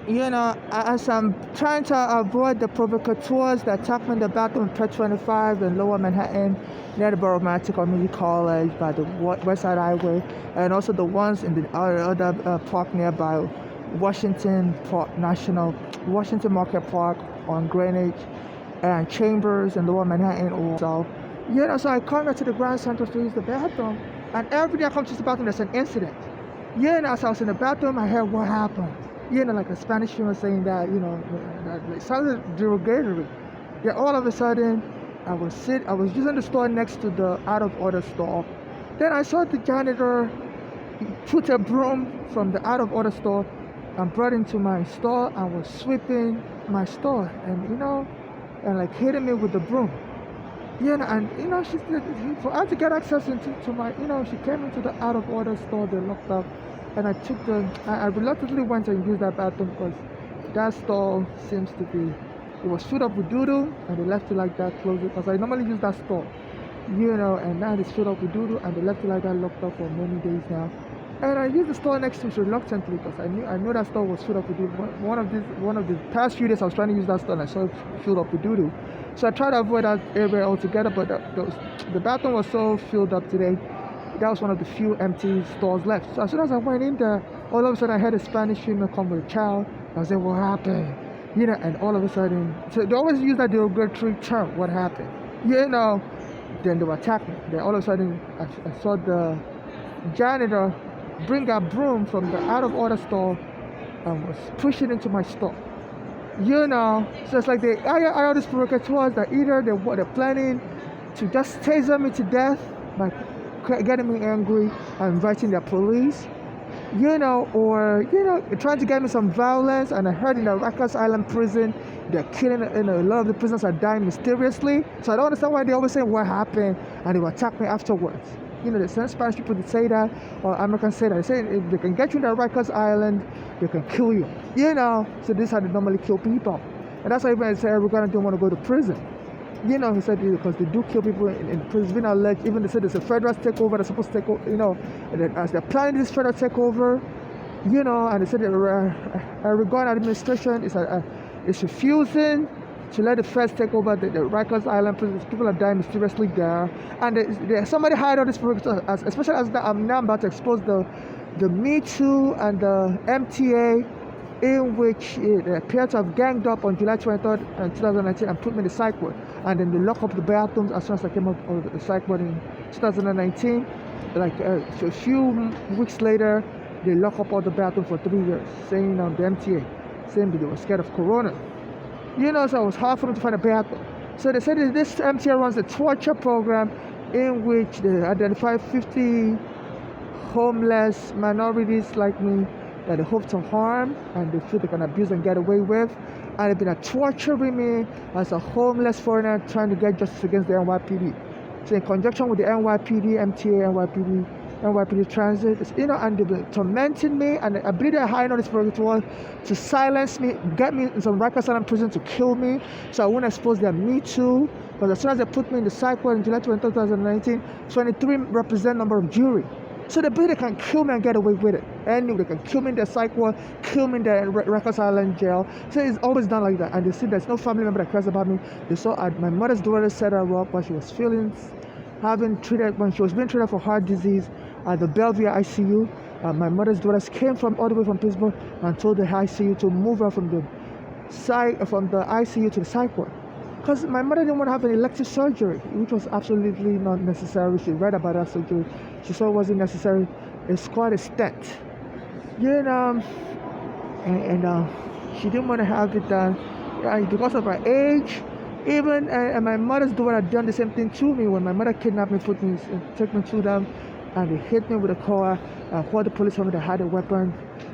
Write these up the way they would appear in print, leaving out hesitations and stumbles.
As I'm trying to avoid the provocateurs that attacked me in the bathroom at Pet 25 in Lower Manhattan, near the Baromatic Community College by the West Side Highway, and also the ones in the other park nearby, Washington Market Park on Greenwich, and Chambers in Lower Manhattan also. So I come back to the Grand Central to use the bathroom, and every day I come to the bathroom, there's an incident. As I was in the bathroom, I heard what happened. Like a Spanish film saying that, that it sounded derogatory. All of a sudden, I was using the store next to the out of order store. Then I saw the janitor put a broom from the out of order store and brought into my store and was sweeping my store and like hitting me with the broom. She said for her to get access to my, she came into the out of order store, they locked up, and I reluctantly went and used that bathroom because that store seems to be, it was filled up with doodle, and they left it like that, closed it, because I normally use that store, and now it's filled up with doodle, and they left it like that, locked up for many days now. And I used the store next to it reluctantly because I knew that store was filled up with doodle. One of the past few days I was trying to use that store and I saw it filled up with doodle. So I tried to avoid that area altogether, but the bathroom was so filled up today. That was one of the few empty stores left. So as soon as I went in there, all of a sudden I heard a Spanish female come with a child. I was like, what happened? And all of a sudden, so they always use that derogatory term, what happened? Then they were attacking me. Then all of a sudden, I saw the janitor bring a broom from the out of order store and was pushing into my store. So it's like they all these provocateurs that either they're planning to just taser me to death by getting me angry and inviting their police, or trying to get me some violence. And I heard in the Rikers Island prison they're killing, a lot of the prisoners are dying mysteriously. So I don't understand why they always say what happened and they will attack me afterwards. The same Spanish people that say that, or Americans say that. They say if they can get you in the Rikers Island, they can kill you. So this is how they normally kill people. And that's why everybody say everybody don't want to go to prison. He said because they do kill people in prison. It's been alleged, even they said there's a federal takeover that's supposed to take over, as they're planning this federal takeover, and they said the Reagan administration is refusing to let the feds take over the Rikers Island prisons. People are dying mysteriously there. And somebody hired all these provocateurs, especially as I'm now about to expose the Me Too and the MTA, in which it appeared to have ganged up on July 23rd, 2019 and put me in the psych ward. And then they lock up the bathrooms as soon as I came out of the psych ward in 2019. So a few weeks later, they lock up all the bathrooms for 3 years, saying on the MTA, saying that they were scared of corona. So it was hard for them to find a bathroom. So they said that this MTA runs a torture program in which they identify 50 homeless minorities like me that they hope to harm and they feel they can abuse and get away with. And they've been torturing me as a homeless foreigner trying to get justice against the NYPD. So in conjunction with the NYPD, MTA, NYPD Transit, and they've been tormenting me, and I believe they're hiring all this protocol to silence me, get me in some Rikers Island prison to kill me, so I won't expose their Me Too. Because as soon as they put me in the psych ward in July 20, 2019, 23 represent number of jury. So they believe they can kill me and get away with it. Anyway, they can kill me in the psych ward, kill me in the Rikers Island jail. So it's always done like that. And they see there's no family member that cares about me. They saw my mother's daughter set her up while she was when she was being treated for heart disease at the Bellevue ICU. My mother's daughters came from all the way from Pittsburgh and told the ICU to move her from the ICU to the psych ward. Because my mother didn't want to have an elective surgery, which was absolutely not necessary. She read about that surgery. She saw it wasn't necessary. It's quite a stent. And she didn't want to have it done because of her age. Even and my mother's daughter had done the same thing to me when my mother kidnapped me, took me to them, and they hit me with a car, called the police on me that had a weapon,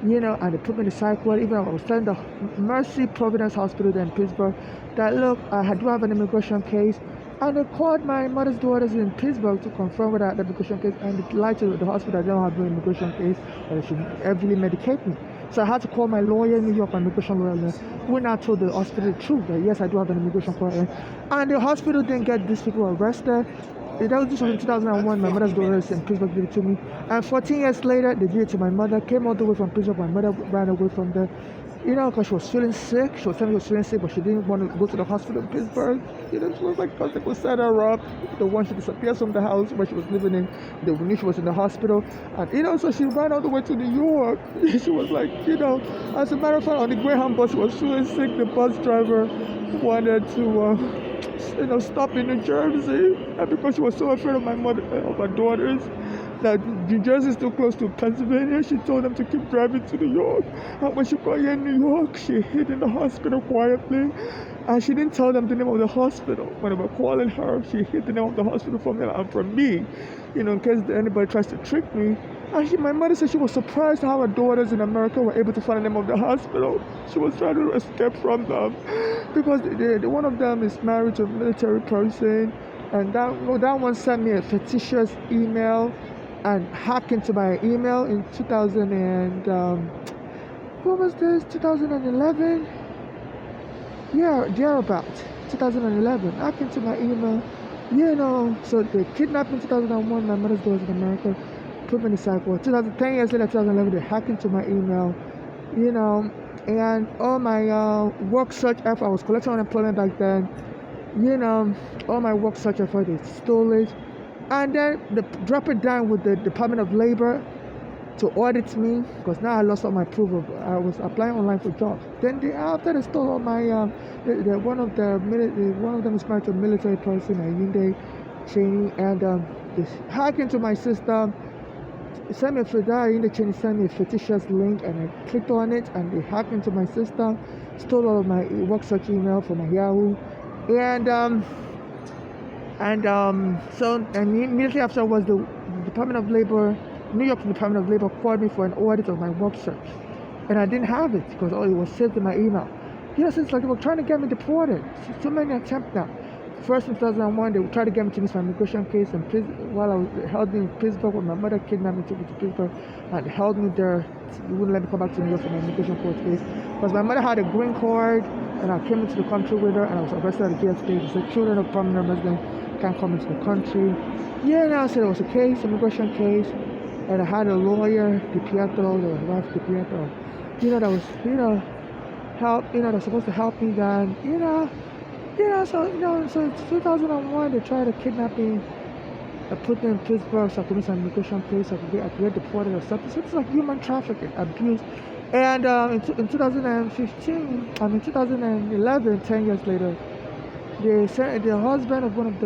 and they put me in the psych ward. Even I was telling the Mercy Providence Hospital there in Pittsburgh that, look, I do have an immigration case, and they called my mother's daughters in Pittsburgh to confirm with that immigration case, and they lied to the hospital that they don't have no immigration case, and they should heavily medicate me. So I had to call my lawyer in New York, my immigration lawyer, who now told the hospital the truth that yes, I do have an immigration case. And the hospital didn't get these people arrested. That was in 2001. My mother's daughters in Pittsburgh did it to me. And 14 years later, they did it to my mother. Came all the way from Pittsburgh. My mother ran away from there. Because she was feeling sick. She was telling me she was feeling sick, but she didn't want to go to the hospital in Pittsburgh. She was like, because they could set her up. The one she disappeared from the house where she was living in. They knew she was in the hospital. And, so she ran all the way to New York. She was like, as a matter of fact, on the Greyhound bus, she was feeling sick. The bus driver wanted to, stop in New Jersey. And because she was so afraid of of her daughters, that New Jersey is too close to Pennsylvania, she told them to keep driving to New York. And when she got here in New York, she hid in the hospital quietly. And she didn't tell them the name of the hospital. When they were calling her, she hid the name of the hospital from them and from me, in case anybody tries to trick me. And my mother said she was surprised how her daughters in America were able to find the name of the hospital. She was trying to escape from them because one of them is married to a military person. And that one sent me a fictitious email and hacked into my email in 2000 and what was this, 2011? Yeah, thereabouts, 2011. Hacked into my email, so they kidnapped me in 2001. My mother's daughter in America, put me in the cycle. 10 years later, 2011, they hacked into my email, and all my work search effort. I was collecting unemployment back then. All my work search effort, they stole it. And then they drop it down with the Department of Labor to audit me, because now I lost all my proof of I was applying online for jobs. Then after they stole all my one of them is married to a military person, Ayinde Cheney, and they hacked into my system. Sent me Ayinde Cheney sent me a fictitious link, and I clicked on it, and they hacked into my system, stole all of my work search email from my Yahoo, so immediately afterwards, the Department of Labor, New York Department of Labor, called me for an audit of my work search, and I didn't have it because it was saved in my email. So it's like they were trying to get me deported. So many attempts now. First in 2001, they tried to get me to miss my immigration case, and while I was held me in Pittsburgh, when my mother kidnapped me, took me to Pittsburgh, and held me there. They wouldn't let me come back to New York for my immigration court case because my mother had a green card, and I came into the country with her, and I was arrested at the GSP. She said children of permanent residents can't come into the country. I said it was a case, immigration case, and I had a lawyer, DiPietro, the wife DiPietro, that was, help, that's supposed to help me then, so in 2001, they tried to kidnap me and put me in Pittsburgh so I could miss an immigration case, so I could get deported or something. So it's like human trafficking, abuse. And in 2011, 10 years later, the husband of one of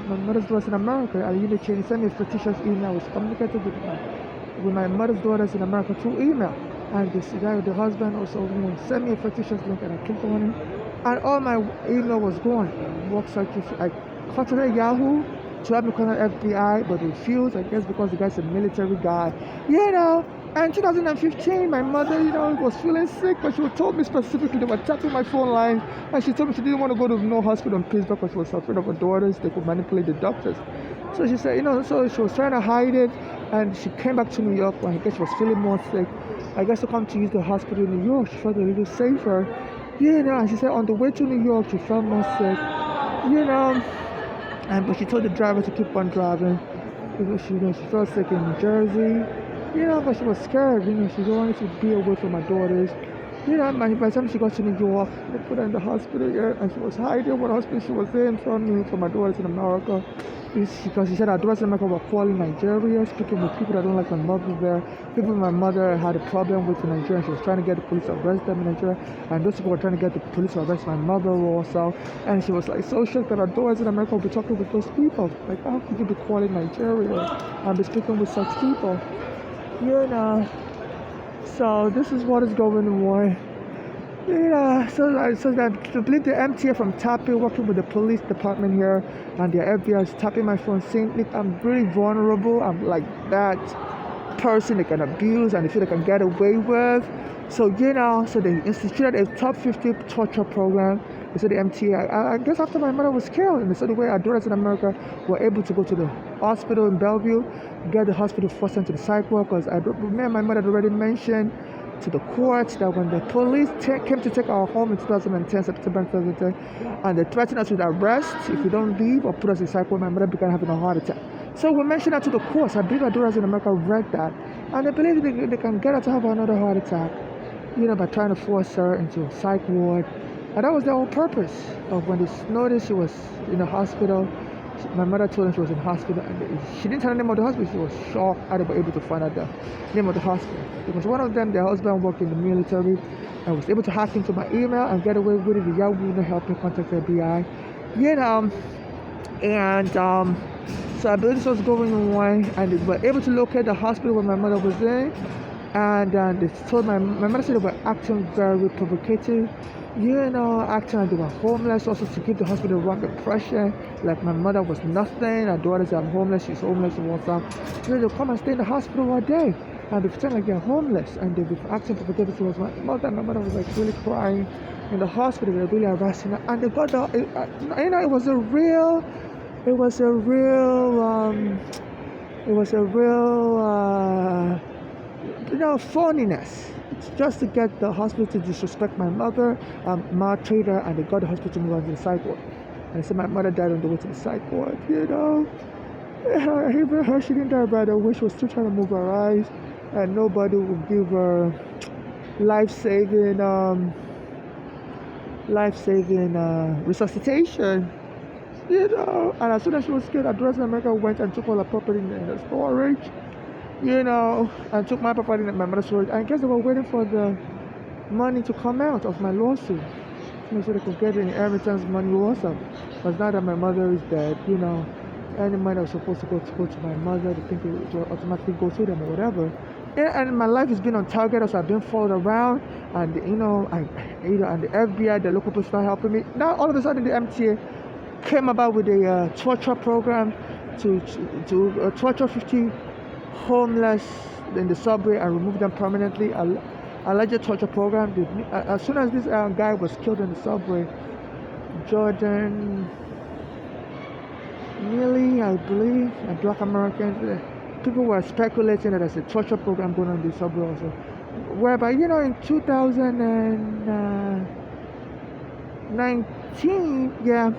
my mother's daughters in America, Ayinde Cheney, sent me a fictitious email. I was communicating with my mother's daughters in America through email. And this guy, the husband, also sent me a fictitious link, and I clicked on it. And all my email was gone. Work searches. I contacted Yahoo to have me contact FBI, but they refused. I guess because the guy's a military guy. And in 2015, my mother, was feeling sick, but she told me specifically they were tapping my phone line, and she told me she didn't want to go to no hospital in Pittsburgh because she was afraid of her daughters. They could manipulate the doctors. So she said, so she was trying to hide it, and she came back to New York when I guess she was feeling more sick. I guess to come to use the hospital in New York. She felt a little safer. And she said on the way to New York, she felt more sick. But she told the driver to keep on driving because she felt sick in New Jersey. But she was scared. She wanted to be away from her daughters. And by the time she got to New York, they put her in the hospital, and she was hiding what hospital she was in from my daughters in America. Because she said her daughters in America were calling Nigeria, speaking with people that don't like my mother there. People my mother had a problem with in Nigeria. She was trying to get the police to arrest them in Nigeria, and those people were trying to get the police to arrest my mother also. And she was like so shocked that her daughters in America would be talking with those people. Like, how could you be calling Nigeria and be speaking with such people? So this is what is going on. So that to believe the MTA from tapping, working with the police department here, and the FBI is tapping my phone, saying I'm really vulnerable. I'm like that person they can abuse and they feel they can get away with. So so they instituted a top 50 torture program. They said the MTA. I guess after my mother was killed, and they said the way our daughters in America were able to go to the hospital in Bellevue, get the hospital forced into the psych ward, because me and my mother had already mentioned to the courts that when the police came to take our home in 2010, September 2010, and they threatened us with arrest if we don't leave or put us in psych ward, my mother began having a heart attack. So we mentioned that to the courts. I believe our daughters in America read that, and they believe they can get her to have another heart attack. by trying to force her into a psych ward. And that was the whole purpose of when they noticed she was in the hospital. My mother told them she was in the hospital, and she didn't tell the name of the hospital. She was shocked how they were able to find out the name of the hospital. Because one of them, their husband worked in the military and was able to hack into my email and get away with it. The Yahoo would help me contact the FBI. So I believe this was going on, and they were able to locate the hospital where my mother was in. And they told my mother said they were acting very provocative, acting like they were homeless, also to give the hospital the wrong impression, like my mother was nothing, her daughter said I'm homeless, she's homeless, and what's up. So they'll come and stay in the hospital all day, and they pretend like they're homeless, and they'll be acting provocative towards my mother. My mother was like really crying in the hospital, they were really harassing her, and they got it was a real, phoniness. It's just to get the hospital to disrespect my mother, maltreat her, and they got the hospital to move on to the psych ward. And they said my mother died on the way to the psych ward, Even her, she didn't die right away. She was still trying to move her eyes, and nobody would give her life-saving resuscitation, And as soon as she was scared, Address America went and took all her property in the storage, and took my property in my mother's storage. I guess they were waiting for the money to come out of my lawsuit, so they could get any inheritance money also. Because now that my mother is dead, any money that was supposed to go to my mother, they think it will automatically go to them or whatever. And my life has been on target, so I've been followed around, and and the FBI, the local police, started helping me. Now all of a sudden, the MTA came about with a torture program to torture 50 homeless in the subway and remove them permanently. Alleged torture program. As soon as this guy was killed in the subway, Jordan Neely, I believe, a black American, people were speculating that there's a torture program going on in the subway also. Whereby, in 2019,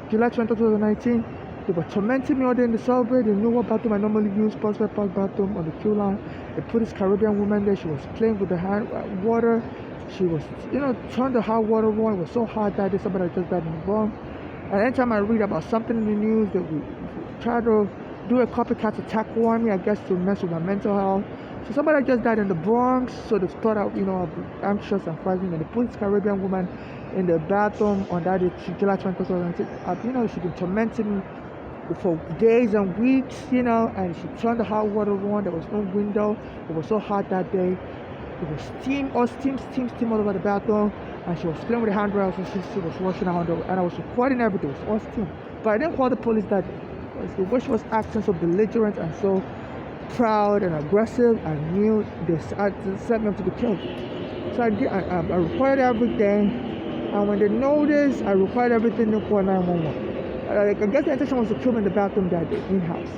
July 20, 2019, they were tormenting me all day in the subway. They knew what bathroom I normally use, Prospect Park bathroom on the queue line. They put this Caribbean woman there. She was playing with the water. She was, turned the hot water on. It was so hot that day somebody just died in the bomb. And anytime I read about something in the news, they would try to do a copycat attack on me, I guess, to mess with my mental health. So somebody just died in the Bronx, so they thought I was anxious and frightened. And they put this Caribbean woman in the bathroom on that day, July 2020. She'd been tormenting me for days and weeks, and she turned the hot water on. There was no window. It was so hot that day. It was steam all over the bathroom, and she was playing with the handrails, and she was washing her hands, and I was recording everything. It was all steam. But I didn't call the police that day. The way she was acting so belligerent and so proud and aggressive, I knew they set me up to be killed. So I recorded everything, and when they noticed, I recorded everything to call 911. I guess the intention was to kill me in the bathroom that day, in-house.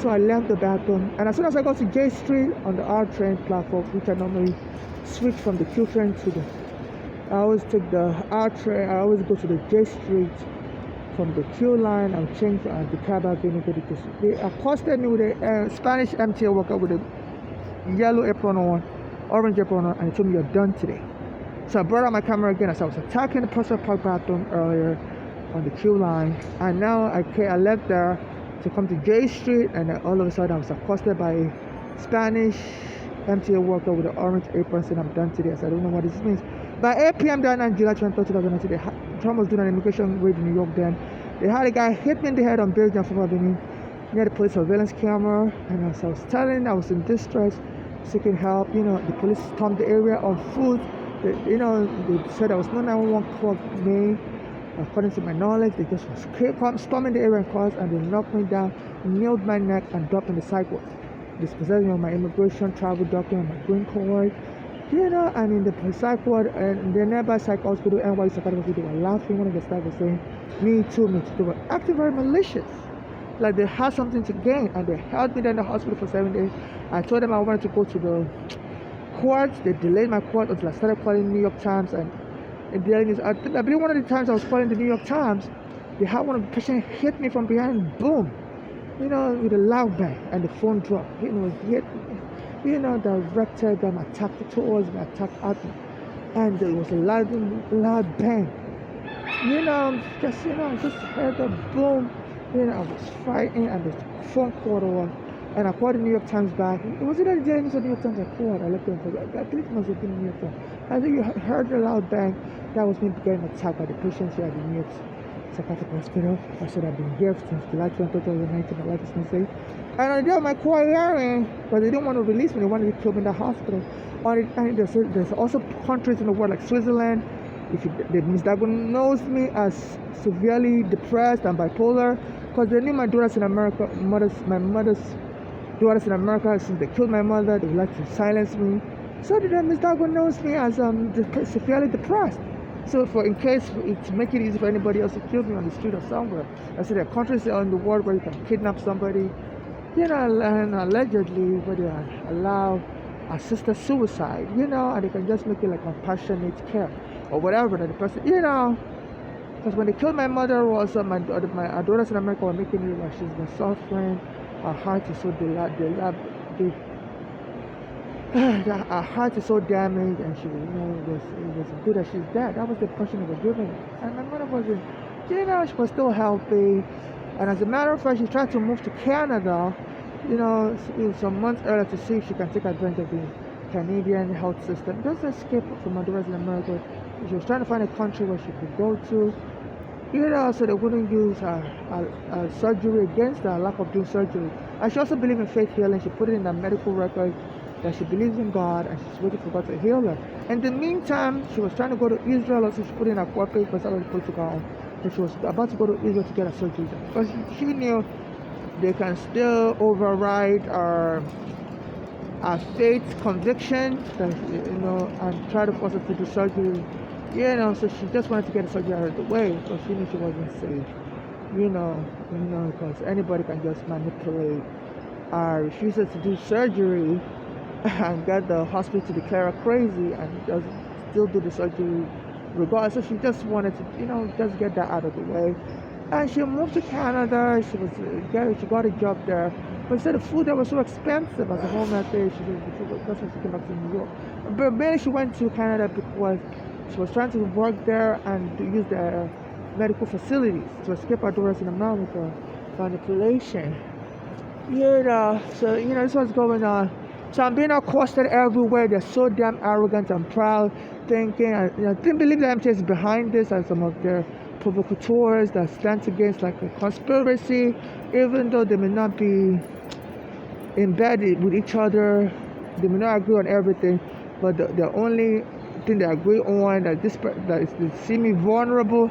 So I left the bathroom, and as soon as I got to J Street on the R train platform, which I normally switch from the Q train to I always take the R train, I always go to the J Street from the Q line and change the cab avenue. They accosted me with a Spanish MTA worker with a yellow apron on, orange apron on, and he told me, "You're done today." So I brought out my camera again as I was attacking the Prospect Park bathroom earlier on the Q line, and now I left there to come to J Street, and then all of a sudden I was accosted by a Spanish MTA worker with an orange apron saying, "I'm done today." I said, "I don't know what this means." By 8 p.m. that night, July 23, 2019, Trump was doing an immigration raid in New York then. They had a guy hit me in the head on Berry and 4th Avenue near the police surveillance camera, and as I was telling, I was in distress, seeking help. The police stormed the area on foot. They said there was no 911 call made. According to my knowledge, they just was storming the area in cars, and they knocked me down, nailed my neck, and dropped me in the sidewalk. Dispossessed me of my immigration travel document, my green card, and in the psych ward and the nearby psych hospital, NYU Psychiatric Hospital, they were laughing. One of the staff was saying, me too. They were acting very malicious, like they had something to gain, and they held me there in the hospital for 7 days. I told them I wanted to go to the court. They delayed my court until I started calling New York Times, and I believe one of the times I was calling the New York Times, they had one of the patients hit me from behind, boom, with a loud bang, and the phone dropped. It hit me. directed them, attacked towards me, attacked at me. And there was a loud bang. Just heard the boom. I was fighting and the phone called on. And I called the New York Times back. It was either the Daily News or the New York Times I called. I left them for I believe it must have been the New York Times. I think you heard the loud bang. That was me getting attacked by the patients here at the New York Psychiatric Hospital. I said I've been here since July 20, 2019. My life is not safe. And I did my court hearing, but they didn't want to release me. They wanted to kill me in the hospital. And there's also countries in the world like Switzerland. If they misdiagnosed me as severely depressed and bipolar, because they knew my daughters in America, my mother's daughters in America, since they killed my mother, they would like to silence me. So they misdiagnosed me as severely depressed. So in case to make it easy for anybody else to kill me on the street or somewhere. I said there are countries in the world where you can kidnap somebody, and allegedly where they allow assisted suicide, and they can just make it like compassionate care or whatever that the person, because when they killed my mother, was my daughters in America were making it like she's been suffering. Her heart is so her heart is so damaged, and it was good that she's dead. That was the impression they were giving me. And my mother wasn't, she was still healthy. And as a matter of fact, she tried to move to Canada, some months earlier to see if she can take advantage of the Canadian health system. Just escape from my daughters in America. She was trying to find a country where she could go to, so they wouldn't use surgery against her lack of doing surgery. And she also believed in faith healing. She put it in her medical record that she believes in God and she's waiting for God to heal her. In the meantime, she was trying to go to Israel, also she put in her court papers already put to go. But she was about to go to Israel to get a surgery done. Because she knew they can still override our faith conviction, and try to force her to do surgery. So she just wanted to get the surgery out of the way because she knew she wasn't safe. Because anybody can just manipulate our refusal to do surgery and get the hospital to declare her crazy and just still do the surgery regardless. So she just wanted to, just get that out of the way. And she moved to Canada. She got a job there. But instead the food there was so expensive as a homeland there, that's why she came back to New York. But mainly she went to Canada because she was trying to work there and to use their medical facilities to escape her daughters in America manipulation. So this was going on. So I'm being accosted everywhere. They're so damn arrogant and proud, thinking, I didn't believe that MTS is behind this and some of their provocateurs that stands against like a conspiracy, even though they may not be embedded with each other, they may not agree on everything, but the only thing they agree on that they see me vulnerable,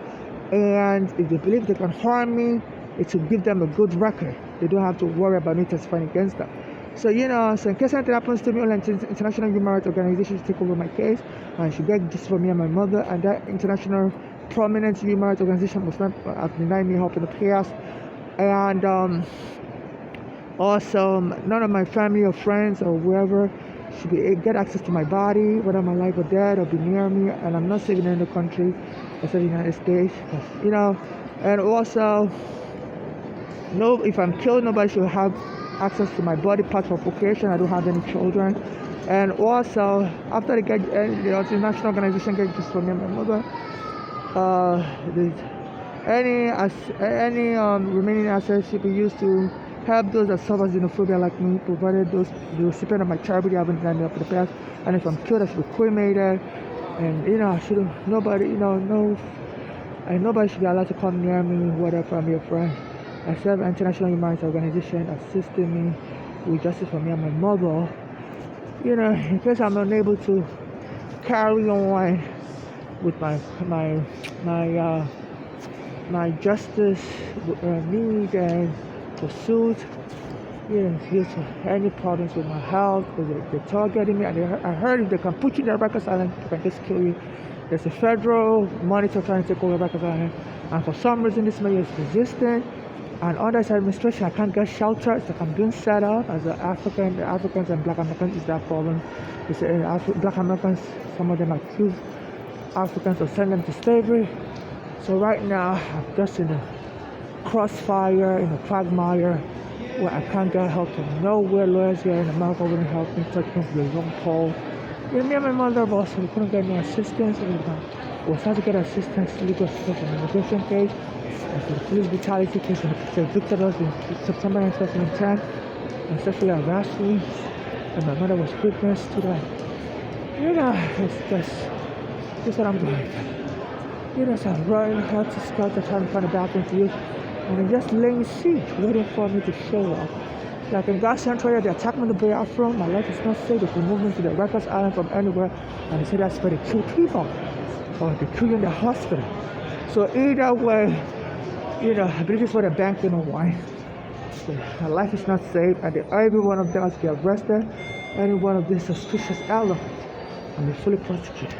and if they believe they can harm me, it will give them a good record. They don't have to worry about me testifying against them. So in case anything happens to me, only international human rights organizations take over my case, and should get justice for me and my mother, and that international prominent human rights organization must not have denied me help in the past. And also, none of my family or friends or whoever should get access to my body, whether I'm alive or dead, or be near me. And I'm not saving in the country, except the United States. And also, if I'm killed, nobody should have access to my body parts for procreation. I don't have any children. And also, after the international organization gets justice for me and my mother, any remaining assets should be used to help those that suffer xenophobia like me, provided the recipient of my charity haven't done it for the past. And if I'm killed, I should be cremated. And I shouldn't, nobody, and nobody should be allowed to come near me, whether I'm your friend. I serve an international human rights organization assisting me with justice for me and my mother. In case I'm unable to carry on with my justice need and pursuit, due to any problems with my health, because they're targeting me. And I heard if they can put you in the Rikers Island, they can just kill you. There's a federal monitor trying to take over Rikers Island, and for some reason this mayor is resistant. And under this administration, I can't get shelter. It's like I'm being set up as an African. The Africans and Black Americans is that problem. Black Americans, some of them accuse Africans of sending them to slavery. So right now, I'm just in a crossfire, in a quagmire. where I can't get help from nowhere. Lawyers here in America wouldn't help me, touch me with the long pole. Me and my mother also we couldn't get no assistance. We was trying to get assistance, legal assistance on the immigration case, and for the police brutality case when they evicted us in September 2010, and sexually harassed me, and my mother was witness to that. It's just what I'm doing. So I'm running hard to start the time to find a bathroom to use, and I'm just laying siege, waiting for me to show up. Like in Gaza Central, they attacked me in the bathroom. My life is not safe. They can move me to the Rikers Island from anywhere, and they say that's where they kill people, or they kill you in the hospital. So either way, I believe it's what they're banking on wine. So my life is not safe, and every one of them has to get arrested. Any one of these suspicious elements, and be fully prosecuted.